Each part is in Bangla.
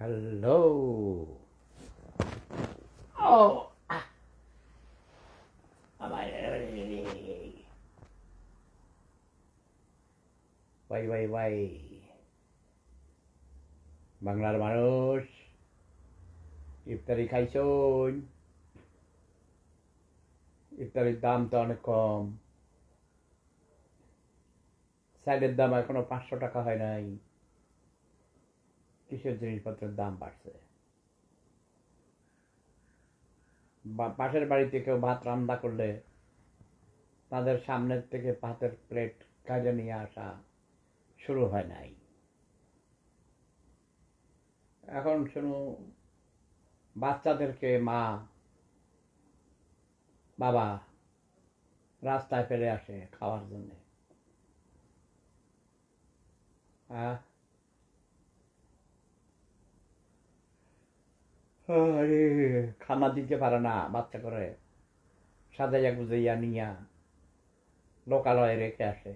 Hello. Oh, ভাই বাংলার মানুষ ইফতারি খাইছুন। ইফতারির দাম তো অনেক কম। চালের দাম এখনো 500 টাকা হয় নাই। কিসের জিনিসপত্রের দাম বাড়ছে? পাশের বাড়িতে কেউ ভাত রান্না করলে তাদের সামনের থেকে ভাতের প্লেট কাজে নিয়ে আসা শুরু হয় নাই। এখন শুনো, বাচ্চাদেরকে মা বাবা রাস্তায় ফেলে আসে খাওয়ার জন্য। আরে, খানা দিতে পারে না বাচ্চা করে, সাজাইয়া গুজাইয়া নিয়া লোকালয়ে রেখে আসে।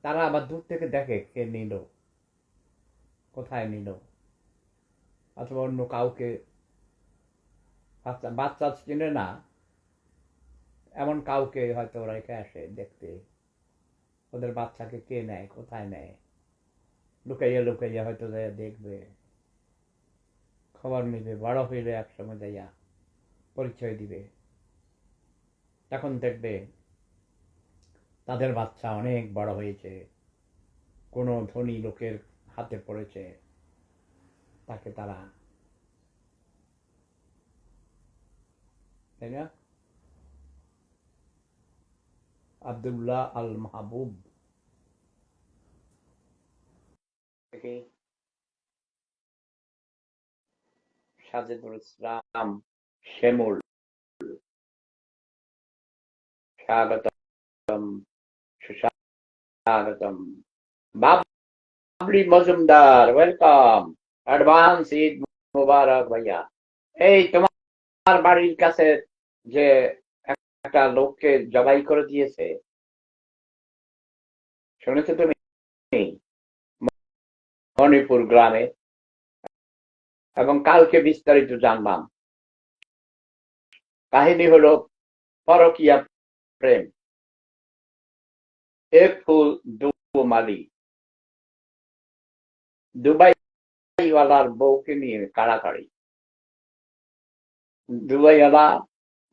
তারা আবার দূর থেকে দেখে কে নিল, কোথায় নিল, অথবা অন্য কাউকে। বাচ্চা বাচ্চা চিনে না, এমন কাউকে হয়তো রেখে আসে দেখতে ওদের বাচ্চাকে কে নেয়, কোথায় নেয়। লুকাইয়া লুকাইয়া হয়তো যাইয়া দেখবে, খবর নিবে, বড় হইলে একসময় যাইয়া পরিচয় দিবে। তখন দেখবে তাদের বাচ্চা অনেক বড় হয়েছে, কোনো ধনী লোকের হাতে পড়েছে, তাকে তারা, তাই না? আব্দুল্লাহ আল মাহবুব থেকে সাজেদুল ইসলাম শ্যামল, স্বাগতম, সুস্বাগতম। বাবলি মজুমদার, ওয়েলকাম। অ্যাডভান্স ঈদ মুবারক ভাইয়া। এই তোমার বাড়ির কাছে যে একটা লোককে জবাই করে দিয়েছে, শুনেছো তুমি? মণিপুর গ্রামে। এবং কালকে বিস্তারিত জানলাম। কাহিনী হলো পরকীয়া প্রেম। এক ফুল দু মালি। দুবাইওয়ালার বউকে নিয়ে কাড়াকাড়ি। দুবাইওয়ালা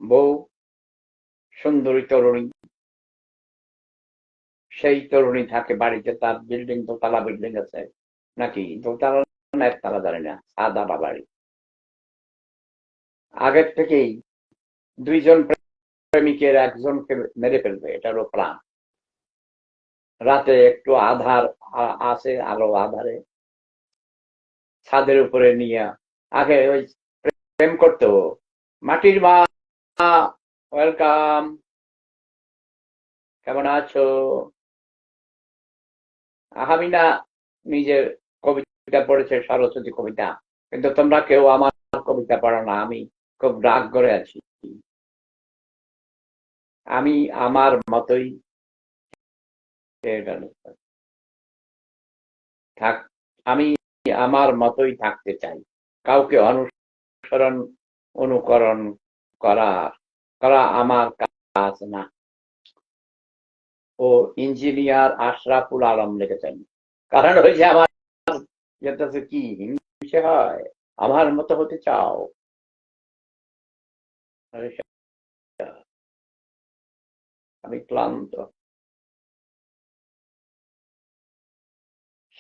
বউ সুন্দরী তরুণী, সেই তরুণী থাকে বাড়িতে, তার বিল্ডিং, দোতলা বিল্ডিং আছে, নাকি দোতলা না একতলা জানি না, সাদা বাড়ি। আগের থেকেই দুইজন প্রেমিকের একজনকে মেরে ফেলবে, এটা হলো প্ল্যান। রাতে একটু আধার আছে, আলো আধারে ছাদের উপরে নিয়ে আগে ওই প্রেম করতো। মাটির মা, ওয়েলকাম, কেমন আছো? আহামিনা নিজের কবিতা পড়েছে, সরস্বতী কবিতা, কিন্তু তোমরা কেউ আমার কবিতা পড়ো না। আমি খুব রাগ করে আছি। আমি আমার মতোই থাক, আমি আমার মতোই থাকতে চাই। কাউকে অনুসরণ অনুকরণ করা করা আমার কাজ না। ও ইঞ্জিনিয়ার আশরাফুল আলম লিখেছেন। কারণ ওই যে আমার যেটাতে কি হিংসে হয়, আমার মতো হতে চাও। আরে আমি ক্লান্ত।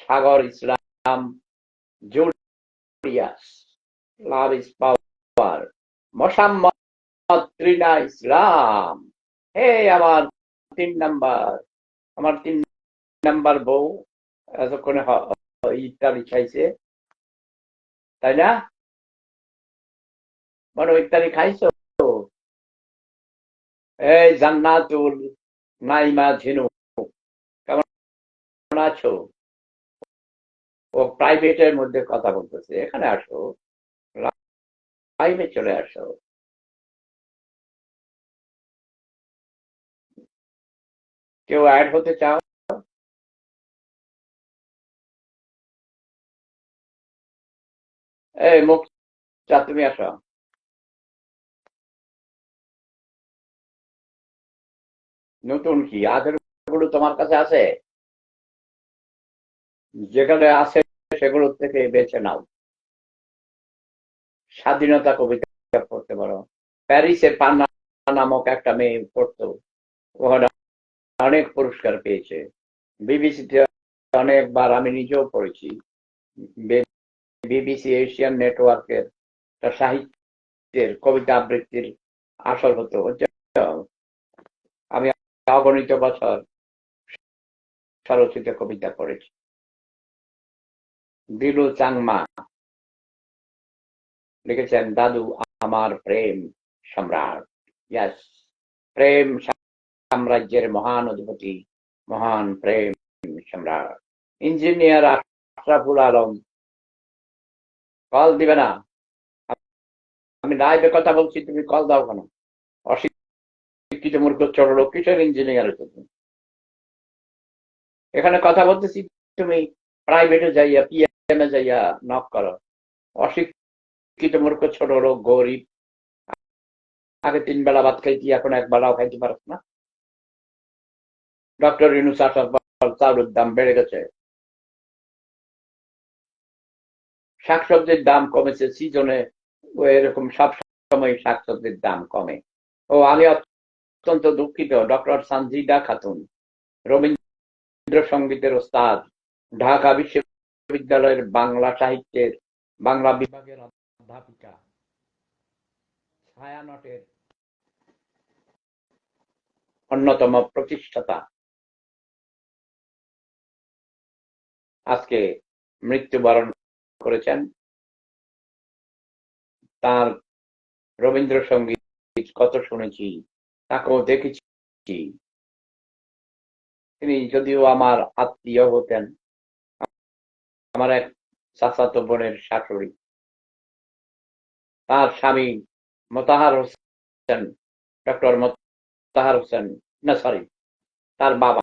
Sagar Islam, Julius, love is power, Mosammad Trina Islam. হে আমার 3 নাম্বার, আমার 3 নাম্বার বউ এতক্ষণে ইত্যাদি খাইছে, তাই না? বড় ইত্যাদি খাইছো? এই জান্নাতুল নাইমা ঝিনু, কেমন আছো? ও প্রাইভেটের মধ্যে কথা বলতেছে, এখানে আসো, লাইভে চলে আসো। কেউ অ্যাড হতে চাও? এই মুখ চা, তুমি আসো। নতুন কি আগের গুলো তোমার কাছে আছে? যেখানে আছে সেগুলো থেকে বেছে নাও। স্বাধীনতা কবিতা পড়তে পারো। প্যারিসের পান্না নামক একটা মেয়ে পড়তো, ওখানে অনেক পুরস্কার পেয়েছে। বিবিসিতে অনেকবার আমি নিজেও পড়েছি। বিবিসি এশিয়ান নেটওয়ার্কের একটা সাহিত্যের কবিতা আবৃত্তির আসর হতো, বুঝছো? আমি অগণিত বছর স্বরচিত কবিতা পড়েছি। দিলু চাংমা লিখেছেন, দাদু আমার প্রেম সম্রাট। ইয়াস, প্রেম সাম্রাজ্যের মহান অধিপতি, মহান প্রেম সম্রাট। ইঞ্জিনিয়ার আশরাফুল আলম কল দিবে না? আমি লাইভে কথা বলছি, তুমি কল দাও কেন? অশিক্ষিত মূর্খ ছোট লোক, কিসের ইঞ্জিনিয়ার হচ্ছে তুমি? এখানে কথা বলতেছি, তুমি প্রাইভেটে যাইয়া পিএম এ যাইয়া নক করো। অশিক্ষিত মূর্খ ছোট লোক, গরিব। আগে 3 বেলা ভাত খাইতি, এখন 1 বেলাও খাইতে পারছ না। ডক্টর ইউনূস আসার পর চাউলের দাম বেড়ে গেছে, শাকসবজির দাম কমেছে সিজনে। এরকম সব সময় শাকসবজির দাম কমে। ও, আমি অত্যন্ত দুঃখিত, ডক্টর সানজিদা খাতুন, রবীন্দ্রসঙ্গীতের ওস্তাদ, ঢাকা বিশ্ববিদ্যালয়ের বাংলা সাহিত্যের বাংলা বিভাগের অধ্যাপিকা, ছায়ানটের অন্যতম প্রতিষ্ঠাতা, আজকে মৃত্যুবরণ করেছেন। তার রবীন্দ্রসঙ্গীত কত শুনেছি, তাকেও দেখেছি। তিনি যদিও আমার আত্মীয় হতেন, আমার এক চাচাতো বোনের শাশুড়ি। তার স্বামী মোতাহার হোসেন, ডক্টর মোতাহার হোসেন, না সরি, তার বাবা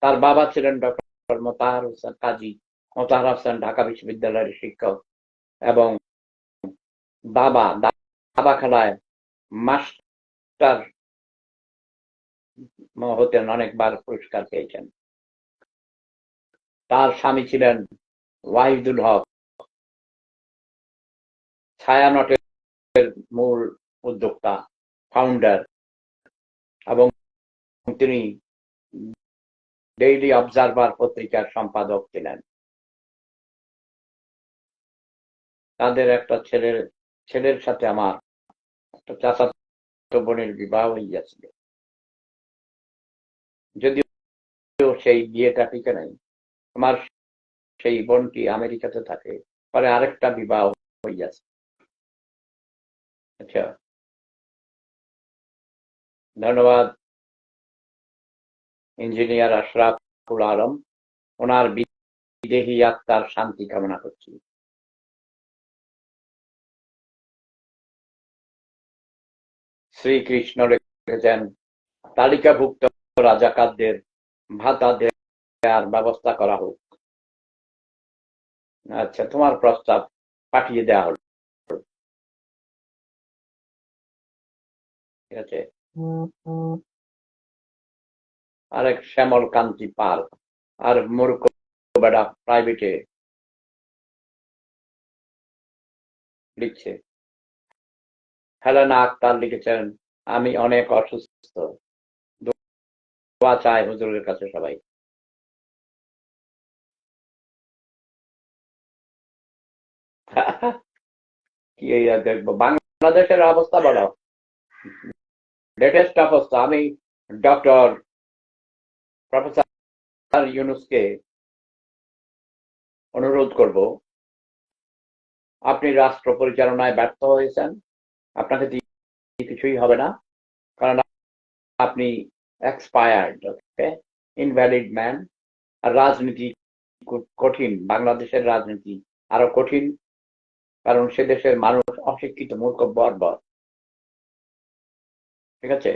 তার বাবা ছিলেন ডক্টর মোতাহার হোসেন কাজী মোতাহার হোসেন, ঢাকা বিশ্ববিদ্যালয়ের শিক্ষক। এবং বাবা দাবা খেলায় মাস্টার হতেন, অনেকবার পুরস্কার পেয়েছেন। তার স্বামী ছিলেন ওয়াহিদুল হক, ছায়ানটের মূল উদ্যোক্তা, ফাউন্ডার, এবং তিনি ডেইলি অবজারভার পত্রিকার সম্পাদক ছিলেন। তাদের একটা ছেলের সাথে আমার একটা চাচাতো বোনের বিবাহ হইয়াছিল, যদিও সেই বিয়েটা টিকে নাই। আমার সেই বোনটি আমেরিকাতে থাকে, পরে আরেকটা বিবাহ হইয়াছে। আচ্ছা, ধন্যবাদ ইঞ্জিনিয়ার আশরাফুল আলম। ওনার বিদেহী আত্মার শান্তি কামনা করছি। শ্রীকৃষ্ণ লিখেছেন, তালিকাভুক্ত রাজাকারদের ভাতা দেওয়ার ব্যবস্থা করা হোক। আচ্ছা, তোমার প্রস্তাব পাঠিয়ে দেওয়া হলো, ঠিক আছে। আরেক শ্যামল কান্তি পাল আর মূর্খ বেটা প্রাইভেটে লিখছে। হেলেনা আক্তার লিখেছেন, আমি অনেক অসুস্থ, দোয়া চাই হুজুরের কাছে সবাই। কি দেখবো, বাংলাদেশের অবস্থা বলো, লেটেস্ট অবস্থা। আমি ডক্টর প্রফেসর ইউনূসকে অনুরোধ করব, আপনি রাষ্ট্র পরিচালনায় ব্যর্থ হয়েছেন, আপনাকে দিয়ে কিছুই হবে না, কারণ আপনি এক্সপায়ার্ড, ওকে, ইনভ্যালিড ম্যান। আর রাজনীতি কঠিন, বাংলাদেশের রাজনীতি আরো কঠিন, কারণ সে দেশের মানুষ অশিক্ষিত, মূর্খ, বর্বর, ঠিক আছে।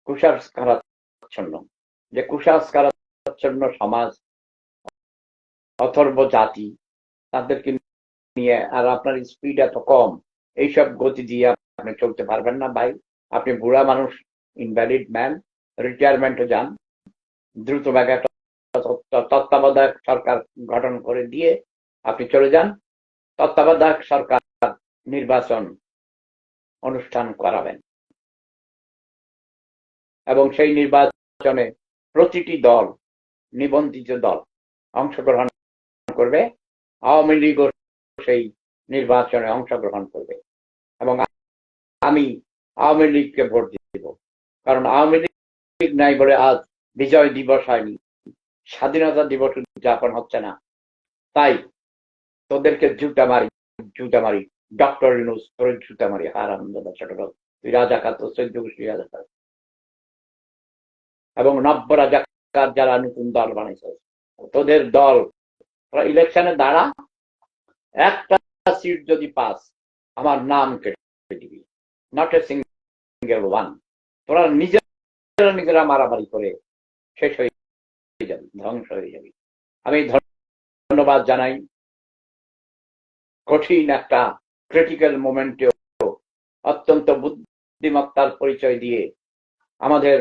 কুসংস্কারাচ্ছন্ন, যে কুসংস্কারাচ্ছন্ন সমাজ, অথর্ব জাতি, তাদেরকে নিয়ে, আর আপনার স্পিড এত কম, এইসব গতি দিয়ে আপনি চলতে পারবেন না ভাই। আপনি বুড়া মানুষ, ইনভ্যালিড ম্যান, রিটায়ারমেন্টে যান, দ্রুত ব্যাগে একটা তত্ত্বাবধায়ক সরকার গঠন করে দিয়ে আপনি চলে যান। তত্ত্বাবধায়ক সরকার নির্বাচন অনুষ্ঠান করাবেন এবং সেই নির্বাচনে প্রতিটি দল, নিবন্ধিত দল অংশগ্রহণ করবে। আওয়ামী লীগও সেই নির্বাচনে অংশগ্রহণ করবে এবং আমি আওয়ামী লীগকে ভোট দিব, কারণ আওয়ামী লীগ নাই বলে আজ বিজয় দিবস হয়নি, স্বাধীনতা দিবস উদযাপন হচ্ছে না। তাই তোদেরকে জুতা মারি ডক্টর ইউনূস, তোর জুতা মারি হারামজাদা ছোট লোক, তুই রাজাকার, তোর 14 রাজাকার এবং 90 রাজাকার যারা নতুন দল বানাইছে, তোদের দল, তোরা ইলেকশনে দাঁড়া, একটা সিট যদি পাস আমার নাম কেটে দিবি, নট এ সিঙ্গেল ওয়ান। তোরা নিজেরা মারামারি করে শেষ হয়ে যাবি, ধ্বংস হয়ে যাবি। আমি ধন্যবাদ জানাই কঠিন একটা ক্রিটিক্যাল মোমেন্টে অত্যন্ত বুদ্ধিমত্তার পরিচয় দিয়ে আমাদের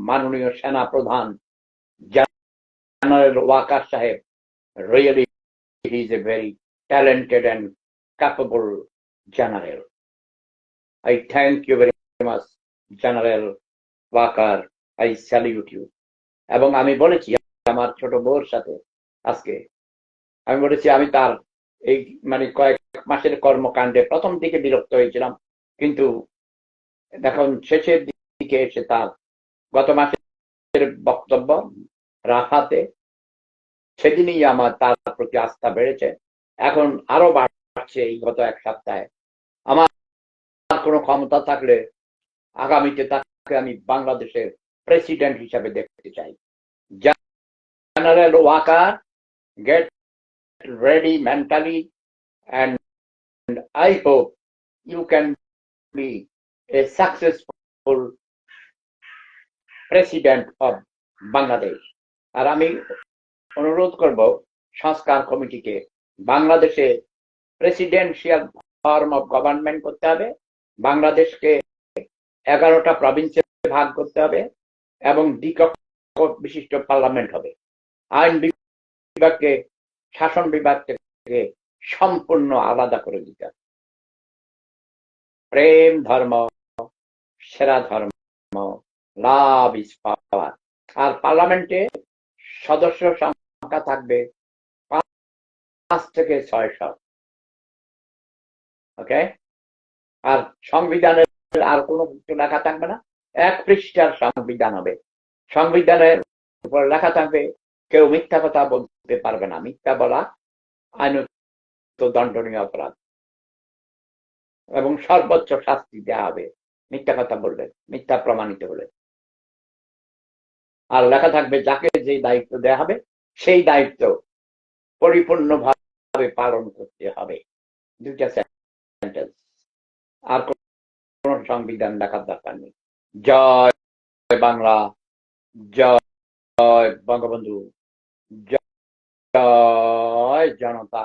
মাননীয় সেনা প্রধান জেনারেল ওয়াকার সাহেব, really he is a very talented and capable general. I thank you very much, General Walker. I salute you. এবং আমি বলেছি আমার ছোট বউর সাথে আজকে, আমি বলেছি আমি তার এই মানে কয়েক মাসের কর্মকাণ্ডে প্রথম দিকে বিরক্ত হয়েছিলাম, কিন্তু এখন শেষের দিকে এসে তার গত মাসের বক্তব্য রাখাতে সেদিনই আমার তার প্রতি আস্থা বেড়েছে, এখন আরো বাড়ছে এই গত এক সপ্তাহে। আমার কোনো ক্ষমতা থাকলে আগামীতে তাকে আমি বাংলাদেশের প্রেসিডেন্ট হিসাবে দেখতে চাই। General Waker, get ready mentally, and I hope you can be a successful president of Bangladesh. আর আমি অনুরোধ করব সংস্কার কমিটিকে বাংলাদেশে প্রেসিডেন্সিয়াল ফর্ম অফ গভর্নমেন্ট করতে হবে, বাংলাদেশকে 11টা প্রভিন্সে ভাগ করতে হবে এবং দ্বিকক্ষ বিশিষ্ট পার্লামেন্ট হবে। আইন বিভাগকে শাসন বিভাগ থেকে সম্পূর্ণ আলাদা করে দিতে হবে। প্রেম ধর্ম সেরা ধর্ম, লাভ ইজ পাওয়ার। আর পার্লামেন্টে সদস্য সংখ্যা থাকবে 5 থেকে 600। ওকে, আর সংবিধানের আর কোনো কিছু লেখা থাকবে না, 1 পৃষ্ঠার সংবিধান হবে। সংবিধানের উপর লেখা থাকবে কেউ মিথ্যা কথা বলতে পারবে না, মিথ্যা বলা আইনত দণ্ডনীয় অপরাধ এবং সর্বোচ্চ শাস্তি দেওয়া হবে মিথ্যা কথা বলবে, মিথ্যা প্রমাণিত হলে। আর লেখা থাকবে যাকে যে দায়িত্ব দেওয়া হবে সেই দায়িত্ব পরিপূর্ণভাবে পালন করতে হবে। 2টা সেন্টেন্স, আর কোন সংবিধান লেখার দরকার নেই। জয় বাংলা, জয় বঙ্গবন্ধু, জয় জনতা,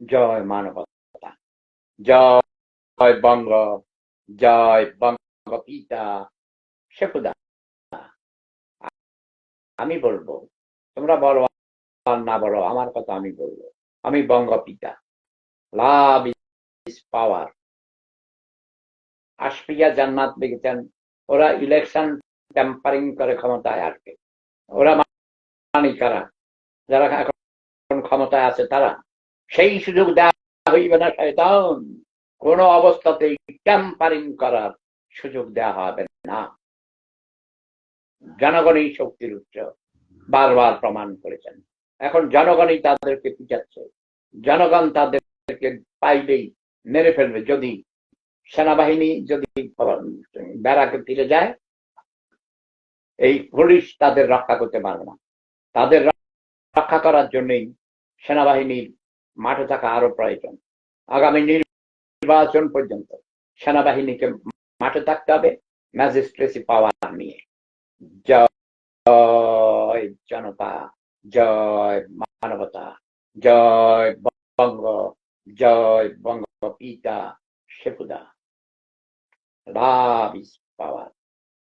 জয় মানবতা, জয় বঙ্গ, জয় বঙ্গপিতা শেখুদা। আমি বলবো, তোমরা বলো আর না বলো, আমার কথা আমি বলবো, আমি বঙ্গপিতা। লাভ ইজ পাওয়ার। আশফিয়া জান্নাত দেখেছেন, ওরা ইলেকশন ট্যাম্পারিং করে ক্ষমতায় আসবে। ওরা মানে কারা? যারা এখন ক্ষমতায় আছে তারা। সেই সুযোগ দেওয়া হইবে না শয়তান, কোন অবস্থাতেই ট্যাম্পারিং করার সুযোগ দেওয়া হবে না। জনগণই শক্তির উৎস, বারবার প্রমাণ করেছেন। এখন জনগণই তাদেরকে পিটাচ্ছে, জনগণ তাদেরকে পাইলেই মেরে ফেলবে। যদি সেনাবাহিনী যদি ব্যারাকে ফিরে যায়, এই পুলিশ তাদের রক্ষা করতে পারবে না। তাদের রক্ষা করার জন্যই সেনাবাহিনীর মাঠে থাকা আরো প্রয়োজন। আগামী নির্বাচন পর্যন্ত সেনাবাহিনীকে মাঠে থাকতে হবে ম্যাজিস্ট্রেসি পাওয়ার নিয়ে। জয় জনতা, জয় মানবতা, জয় বঙ্গ, জয় বঙ্গপিতা শেফুদা, লাভ ইজ পাওয়ার।